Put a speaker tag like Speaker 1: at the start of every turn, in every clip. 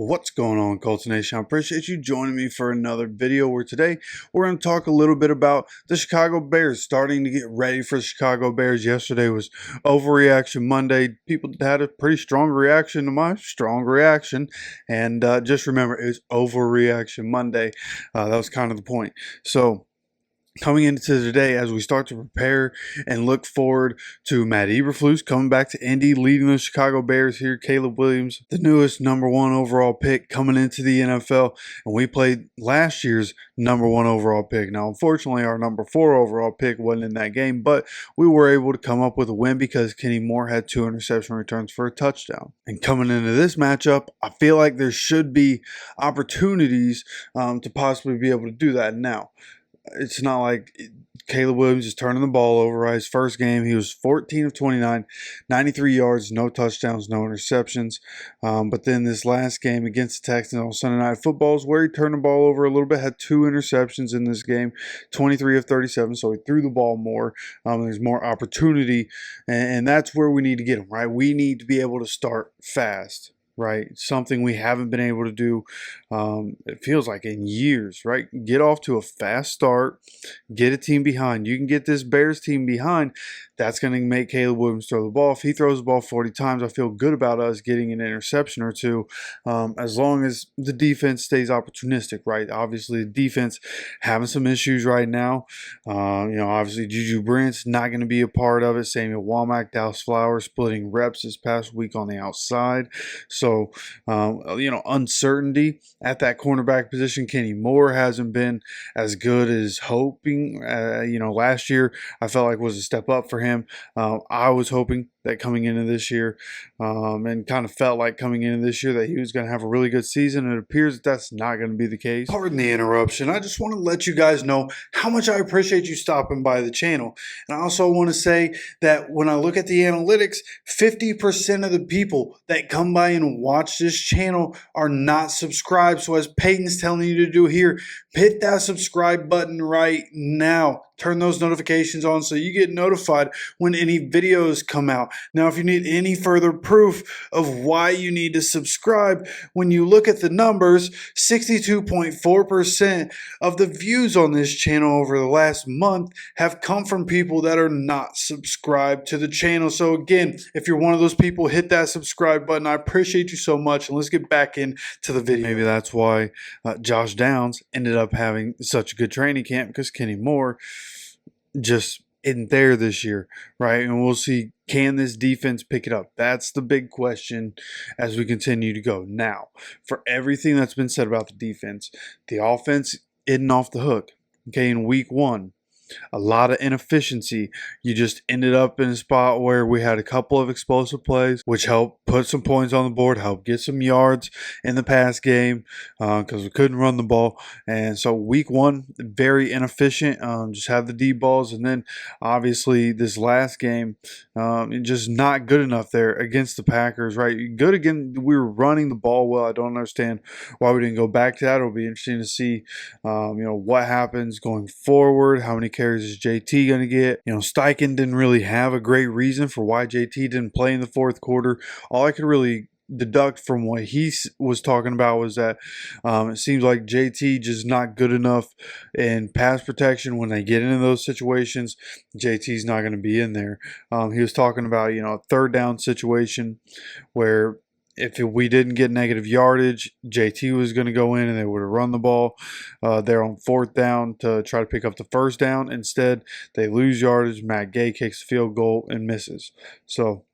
Speaker 1: What's going on, Colts Nation? I appreciate you joining me for another video where today we're going to talk a little bit about the Chicago Bears, starting to get ready for the Chicago Bears. Yesterday was Overreaction Monday. People had a pretty strong reaction to my strong reaction, and just remember, it was Overreaction Monday. That was kind of the point. So, coming into today, as we start to prepare and look forward to Matt Eberflus coming back to Indy, leading the Chicago Bears here. Caleb Williams, the newest #1 overall pick coming into the NFL, and we played last year's #1 overall pick. Now, unfortunately, our #4 overall pick wasn't in that game, but we were able to come up with a win because Kenny Moore had 2 interception returns for a touchdown. And coming into this matchup, I feel like there should be opportunities to possibly be able to do that now. It's not like Caleb Williams is turning the ball over. Right? His first game, he was 14 of 29, 93 yards, no touchdowns, no interceptions. But then this last game against the Texans on Sunday Night Football is where he turned the ball over a little bit, had 2 interceptions in this game, 23 of 37, so he threw the ball more. There's more opportunity, and that's where we need to get him, right? We need to be able to start fast. Right, something we haven't been able to do, it feels like, in years, right? Get off to a fast start, get a team behind. You can get this Bears team behind. That's going to make Caleb Williams throw the ball. If he throws the ball 40 times, I feel good about us getting an interception or two, as long as the defense stays opportunistic, right? Obviously, the defense having some issues right now. Obviously, Juju Brent's not going to be a part of it. Samuel Womack, Dallas Flowers splitting reps this past week on the outside. So, uncertainty at that cornerback position. Kenny Moore hasn't been as good as hoping. Last year I felt like was a step up for him. I was hoping that coming into this year, and kind of felt like coming into this year that he was going to have a really good season. It appears that that's not going to be the case. Pardon the interruption. I just want to let you guys know how much I appreciate you stopping by the channel. And I also want to say that when I look at the analytics, 50% of the people that come by and watch this channel are not subscribed. So as Peyton's telling you to do here, hit that subscribe button right now. Turn those notifications on so you get notified when any videos come out. Now, if you need any further proof of why you need to subscribe, when you look at the numbers, 62.4% of the views on this channel over the last month have come from people that are not subscribed to the channel. So again, if you're one of those people, hit that subscribe button. I appreciate you so much, and let's get back into the video. Maybe that's why Josh Downs ended up having such a good training camp, because Kenny Moore just isn't there this year, right? And we'll see, can this defense pick it up? That's the big question as we continue to go. Now, for everything that's been said about the defense, the offense isn't off the hook. Okay, in week 1, a lot of inefficiency. You just ended up in a spot where we had a couple of explosive plays, which helped put some points on the board, helped get some yards in the pass game, because we couldn't run the ball. And so week 1, very inefficient. Just have the deep balls, and then obviously this last game, just not good enough there against the Packers. Right, good again. We were running the ball well. I don't understand why we didn't go back to that. It'll be interesting to see, what happens going forward. How many carries is JT going to get? Steichen didn't really have a great reason for why JT didn't play in the fourth quarter. All I could really deduct from what he was talking about was that it seems like JT just not good enough in pass protection. When they get into those situations, JT's not going to be in there. He was talking about, a third down situation where if we didn't get negative yardage, JT was going to go in and they would have run the ball there on 4th down to try to pick up the 1st down. Instead, they lose yardage. Matt Gay kicks a field goal and misses. So,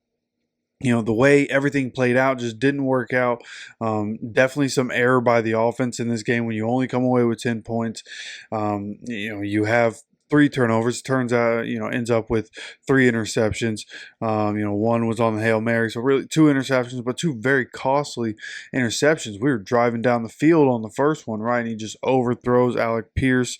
Speaker 1: the way everything played out just didn't work out. Definitely some error by the offense in this game when you only come away with 10 points. You have 3 turnovers. Turns out, ends up with 3 interceptions. One was on the Hail Mary. So really 2 interceptions, but 2 very costly interceptions. We were driving down the field on the first one, right? And he just overthrows Alec Pierce.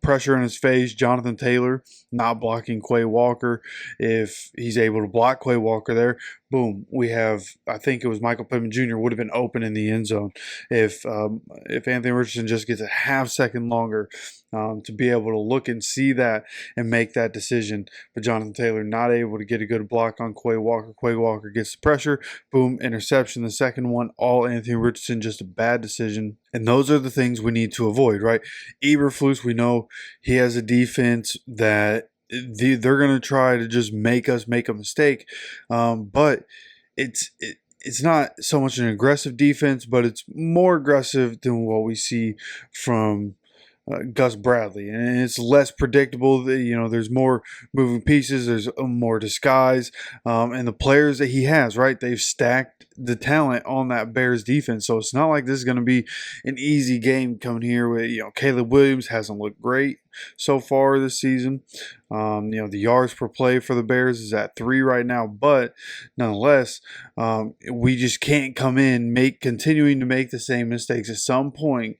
Speaker 1: Pressure in his face. Jonathan Taylor not blocking Quay Walker. If he's able to block Quay Walker there, Boom, we have, I think it was Michael Pittman Jr. would have been open in the end zone if Anthony Richardson just gets a half second longer to be able to look and see that and make that decision. But Jonathan Taylor not able to get a good block on Quay Walker. Quay Walker gets the pressure. Boom, interception. The second one, all Anthony Richardson, just a bad decision. And those are the things we need to avoid, right? Eberflus, we know he has a defense that they're going to try to just make us make a mistake, but it's not so much an aggressive defense, but it's more aggressive than what we see from Gus Bradley, and it's less predictable. There's more moving pieces. There's more disguise, and the players that he has, right? They've stacked the talent on that Bears defense, so it's not like this is going to be an easy game coming here. With Caleb Williams hasn't looked great so far this season. The yards per play for the Bears is at 3 right now, but nonetheless, we just can't come in continuing to make the same mistakes. At some point,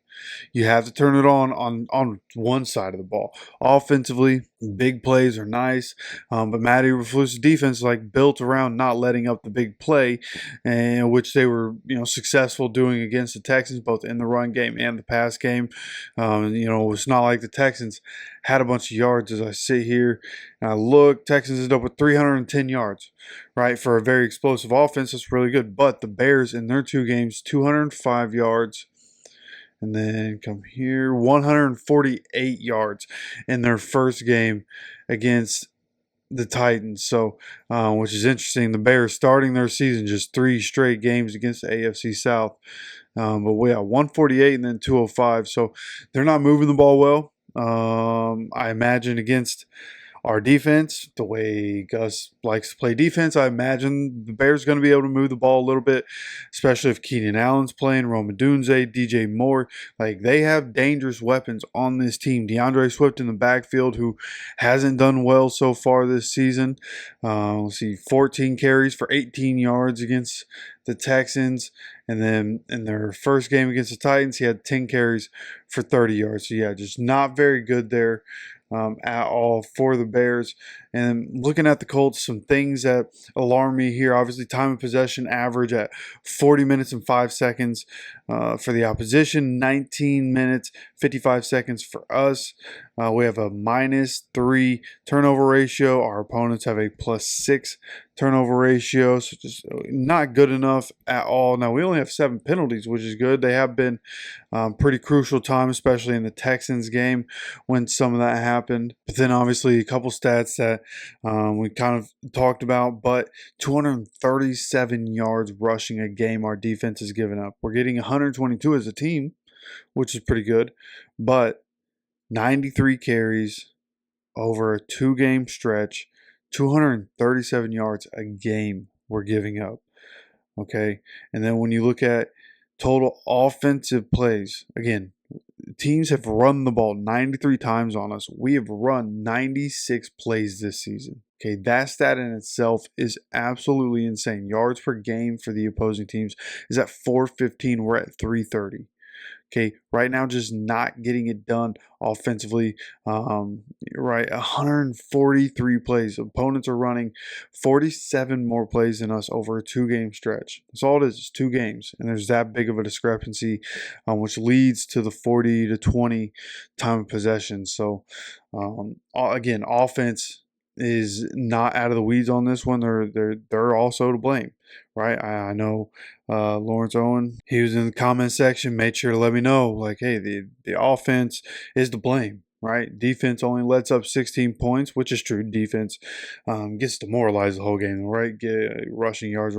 Speaker 1: you have to turn it on one side of the ball. Offensively, big plays are nice, but Matt Eberflus' defense is built around not letting up the big play, and which they were successful doing against the Texans, both in the run game and the pass game. It's not like the Texans had a bunch of yards. As I sit here and I look, Texans ended up with 310 yards, right? For a very explosive offense, that's really good. But the Bears in their 2 games, 205 yards. And then come here, 148 yards in their first game against the Titans. So, which is interesting. The Bears starting their season just 3 straight games against the AFC South. But we have 148 and then 205. So they're not moving the ball well. I imagine against our defense, the way Gus likes to play defense, I imagine the Bears are going to be able to move the ball a little bit, especially if Keenan Allen's playing, Rome Odunze, DJ Moore. They have dangerous weapons on this team. DeAndre Swift in the backfield, who hasn't done well so far this season. Let's see, 14 carries for 18 yards against the Texans. And then in their first game against the Titans, he had 10 carries for 30 yards. So, yeah, just not very good there. At all for the Bears. And looking at the Colts, some things that alarm me here. Obviously, time of possession average at 40 minutes and 5 seconds for the opposition, 19 minutes, 55 seconds for us. We have a -3 turnover ratio. Our opponents have a +6 turnover ratio, so just not good enough at all. Now, we only have 7 penalties, which is good. They have been pretty crucial time, especially in the Texans game when some of that happened. But then obviously a couple stats that we kind of talked about, but 237 yards rushing a game our defense has given up. We're getting 122 as a team, which is pretty good, but 93 carries over a 2-game stretch, 237 yards a game we're giving up. Okay, and then when you look at total offensive plays, again, teams have run the ball 93 times on us. We have run 96 plays this season. Okay, that stat in itself is absolutely insane. Yards per game for the opposing teams is at 415. We're at 330. Okay, right now just not getting it done offensively. Right, 143 plays. Opponents are running 47 more plays than us over a 2-game stretch. That's all it is 2 games, and there's that big of a discrepancy, which leads to the 40-20 time of possession. So, again, offense is not out of the weeds on this one. They're also to blame, right? I know Lawrence Owen, he was in the comment section, made sure to let me know, hey, the offense is to blame, right? Defense only lets up 16 points, which is true. Defense gets demoralized the whole game, right? Rushing yards,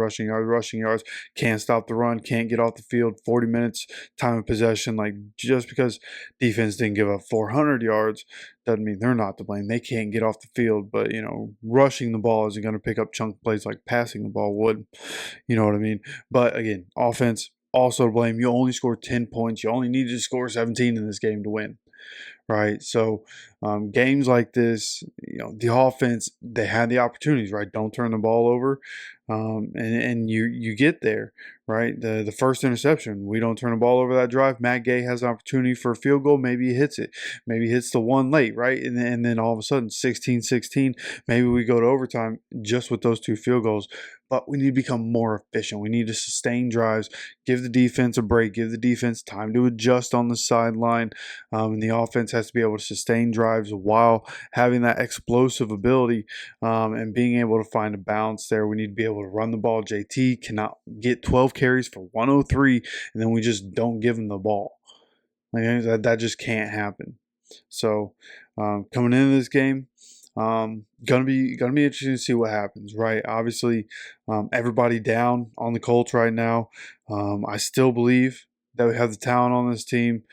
Speaker 1: can't stop the run, can't get off the field, 40 minutes time of possession. Just because defense didn't give up 400 yards doesn't mean they're not to blame. They can't get off the field, but rushing the ball isn't going to pick up chunk plays like passing the ball would. You know what I mean? But again, offense also to blame. You only scored 10 points. You only needed to score 17 in this game to win, right? So games like this, the offense, they had the opportunities, right? Don't turn the ball over, and you get there, right? The first interception, we don't turn the ball over that drive. Matt Gay has an opportunity for a field goal. Maybe he hits it. Maybe he hits the one late, right? And then all of a sudden, 16-16, maybe we go to overtime just with those two field goals. But we need to become more efficient. We need to sustain drives, give the defense a break, give the defense time to adjust on the sideline. And the offense has to be able to sustain drives while having that explosive ability, and being able to find a balance there. We need to be able to run the ball. JT cannot get 12 carries for 103, and then we just don't give him the ball. Like, that just can't happen. So coming into this game, gonna be interesting to see what happens, right? Obviously, everybody down on the Colts right now. I still believe that we have the talent on this team.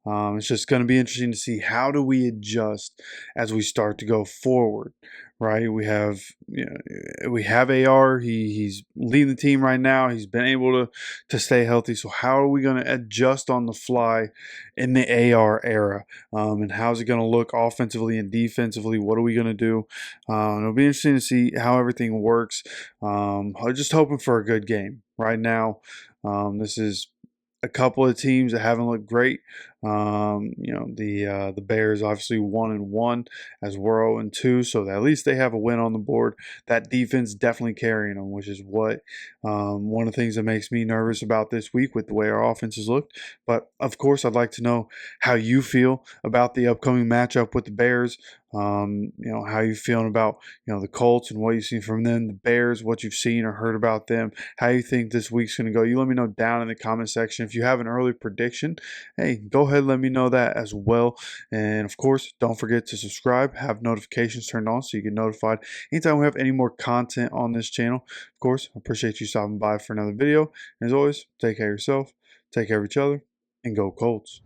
Speaker 1: It's just going to be interesting to see how do we adjust as we start to go forward, right? We have AR. He's leading the team right now. He's been able to stay healthy. So how are we going to adjust on the fly in the AR era? And how's it going to look offensively and defensively? What are we going to do? It'll be interesting to see how everything works. I'm just hoping for a good game right now. This is a couple of teams that haven't looked great. The Bears obviously 1-1 as we're 0-2, so at least they have a win on the board. That defense definitely carrying them, which is what one of the things that makes me nervous about this week with the way our offenses looked. But of course, I'd like to know how you feel about the upcoming matchup with the Bears. How you feeling about the Colts and what you've seen from them, the Bears, what you've seen or heard about them, how you think this week's going to go. You let me know down in the comment section. If you have an early prediction, hey, go ahead and let me know that as well. And of course, don't forget to subscribe, have notifications turned on so you get notified anytime we have any more content on this channel. Of course, I appreciate you stopping by for another video. And as always, take care of yourself, take care of each other, and go Colts.